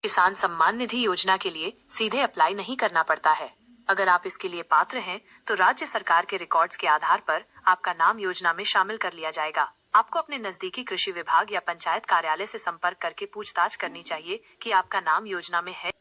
किसान सम्मान निधि योजना के लिए सीधे अप्लाई नहीं करना पड़ता है। अगर आप इसके लिए पात्र हैं, तो राज्य सरकार के रिकॉर्ड्स के आधार पर आपका नाम योजना में शामिल कर लिया जाएगा। आपको अपने नजदीकी कृषि विभाग या पंचायत कार्यालय से संपर्क करके पूछताछ करनी चाहिए कि आपका नाम योजना में है।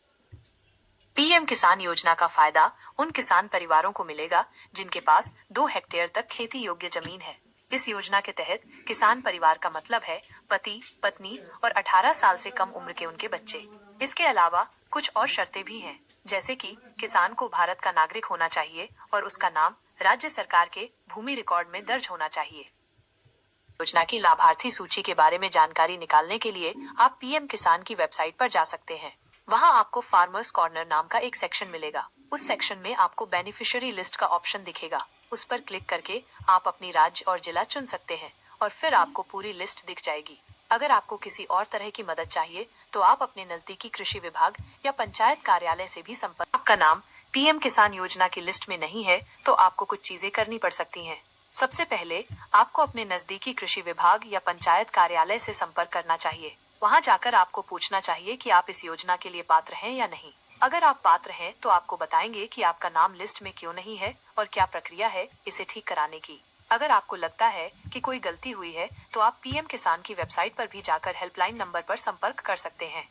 पीएम किसान योजना का फायदा उन किसान परिवारों को मिलेगा जिनके पास 2 हेक्टेयर तक खेती योग्य जमीन है। इस योजना के तहत किसान परिवार का मतलब है पति, पत्नी और 18 साल से कम उम्र के उनके बच्चे। इसके अलावा कुछ और शर्तें भी हैं, जैसे कि किसान को भारत का नागरिक होना चाहिए और उसका नाम राज्य सरकार के भूमि रिकॉर्ड में दर्ज होना चाहिए। योजना की लाभार्थी सूची के बारे में जानकारी निकालने के लिए आप पीएम किसान की वेबसाइट पर जा सकते हैं। वहां आपको फार्मर्स कॉर्नर नाम का एक सेक्शन मिलेगा। उस सेक्शन में आपको बेनिफिशियरी लिस्ट का ऑप्शन दिखेगा। उस पर क्लिक करके आप अपनी राज्य और जिला चुन सकते हैं और फिर आपको पूरी लिस्ट दिख जाएगी। अगर आपको किसी और तरह की मदद चाहिए तो आप अपने नजदीकी कृषि विभाग या पंचायत कार्यालय से भी संपर्क। आपका नाम पीएम किसान योजना की लिस्ट में नहीं है तो आपको कुछ चीजें करनी पड़ सकती हैं। सबसे पहले आपको अपने नजदीकी कृषि विभाग या पंचायत कार्यालय से संपर्क करना चाहिए। वहां जाकर आपको पूछना चाहिए कि आप इस योजना के लिए पात्र हैं या नहीं। अगर आप पात्र हैं तो आपको बताएंगे कि आपका नाम लिस्ट में क्यों नहीं है और क्या प्रक्रिया है इसे ठीक कराने की। अगर आपको लगता है कि कोई गलती हुई है तो आप पीएम किसान की वेबसाइट पर भी जाकर हेल्पलाइन नंबर पर संपर्क कर सकते हैं।